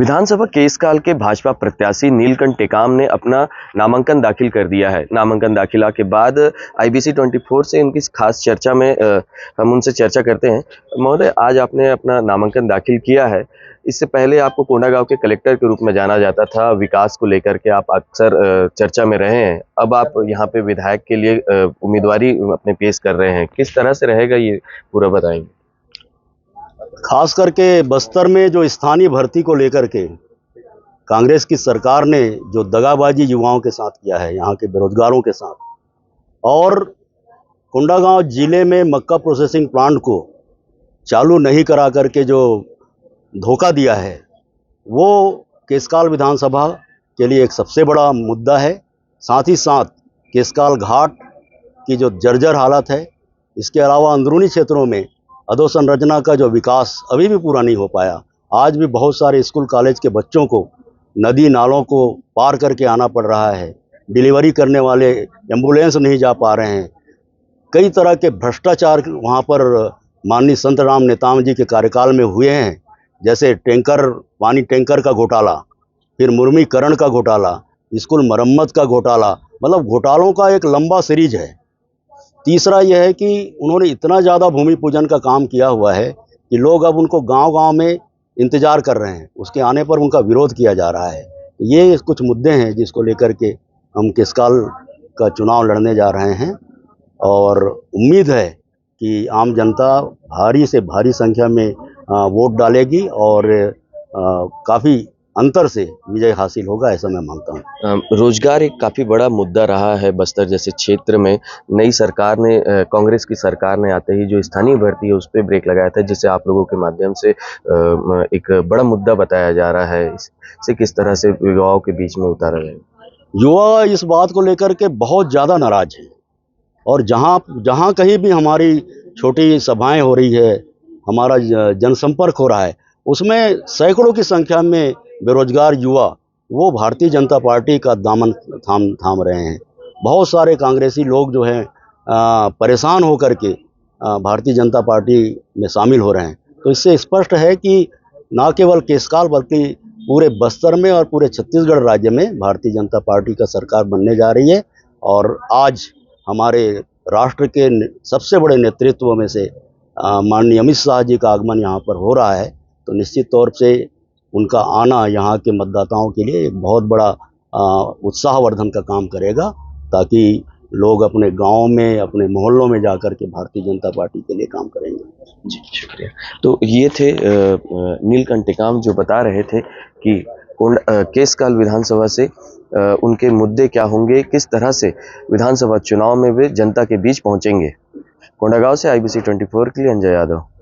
विधानसभा केसकाल के भाजपा प्रत्याशी नीलकंठ टेकाम ने अपना नामांकन दाखिल कर दिया है। नामांकन दाखिला के बाद IBC 24 से उनकी खास चर्चा में हम उनसे चर्चा करते हैं। महोदय, आज आपने अपना नामांकन दाखिल किया है। इससे पहले आपको कोंडागांव के कलेक्टर के रूप में जाना जाता था। विकास को लेकर के आप अक्सर चर्चा में रहे हैं। अब आप यहाँ पे विधायक के लिए उम्मीदवारी अपने पेश कर रहे हैं। किस तरह से रहेगा ये पूरा बताएंगे? खास करके बस्तर में जो स्थानीय भर्ती को लेकर के कांग्रेस की सरकार ने जो दगाबाजी युवाओं के साथ किया है, यहाँ के बेरोजगारों के साथ, और कोंडागांव जिले में मक्का प्रोसेसिंग प्लांट को चालू नहीं करा करके जो धोखा दिया है, वो केसकाल विधानसभा के लिए एक सबसे बड़ा मुद्दा है। साथ ही साथ केसकाल घाट की जो जर्जर हालत है, इसके अलावा अंदरूनी क्षेत्रों में अधोसंरचना का जो विकास अभी भी पूरा नहीं हो पाया। आज भी बहुत सारे स्कूल कॉलेज के बच्चों को नदी नालों को पार करके आना पड़ रहा है। डिलीवरी करने वाले एम्बुलेंस नहीं जा पा रहे हैं। कई तरह के भ्रष्टाचार वहाँ पर माननीय संत राम नेताम जी के कार्यकाल में हुए हैं, जैसे पानी टैंकर का घोटाला, फिर मुर्मीकरण का घोटाला, स्कूल मरम्मत का घोटाला, मतलब घोटालों का एक लंबा सीरीज है। तीसरा यह है कि उन्होंने इतना ज़्यादा भूमि पूजन का काम किया हुआ है कि लोग अब उनको गांव-गांव में इंतज़ार कर रहे हैं। उसके आने पर उनका विरोध किया जा रहा है। ये कुछ मुद्दे हैं जिसको लेकर के हम केसकाल का चुनाव लड़ने जा रहे हैं, और उम्मीद है कि आम जनता भारी से भारी संख्या में वोट डालेगी और काफ़ी अंतर से विजय हासिल होगा, ऐसा मैं मानता हूँ। रोजगार एक काफ़ी बड़ा मुद्दा रहा है बस्तर जैसे क्षेत्र में। नई सरकार ने कांग्रेस की सरकार ने आते ही जो स्थानीय भर्ती है उस पर ब्रेक लगाया था, जिसे आप लोगों के माध्यम से एक बड़ा मुद्दा बताया जा रहा है। इसे किस तरह से युवाओं के बीच में उतारा जाए? युवा इस बात को लेकर के बहुत ज़्यादा नाराज हैं, और जहाँ कहीं भी हमारी छोटी सभाएं हो रही है, हमारा जनसंपर्क हो रहा है, उसमें सैकड़ों की संख्या में बेरोजगार युवा वो भारतीय जनता पार्टी का दामन थाम रहे हैं। बहुत सारे कांग्रेसी लोग जो हैं परेशान होकर के भारतीय जनता पार्टी में शामिल हो रहे हैं। तो इससे स्पष्ट है कि न केवल केसकाल बल्कि पूरे बस्तर में और पूरे छत्तीसगढ़ राज्य में भारतीय जनता पार्टी का सरकार बनने जा रही है। और आज हमारे राष्ट्र के सबसे बड़े नेतृत्व में से माननीय अमित शाह जी का आगमन यहाँ पर हो रहा है, तो निश्चित तौर से उनका आना यहाँ के मतदाताओं के लिए एक बहुत बड़ा उत्साहवर्धन का काम करेगा, ताकि लोग अपने गाँव में, अपने मोहल्लों में जाकर के भारतीय जनता पार्टी के लिए काम करेंगे। जी, शुक्रिया। तो ये थे नीलकंठ टेकाम, जो बता रहे थे कि केसकाल विधानसभा से उनके मुद्दे क्या होंगे, किस तरह से विधानसभा चुनाव में वे जनता के बीच पहुंचेंगे। कोंडागांव से IBC 24 के लिए अंजय यादव।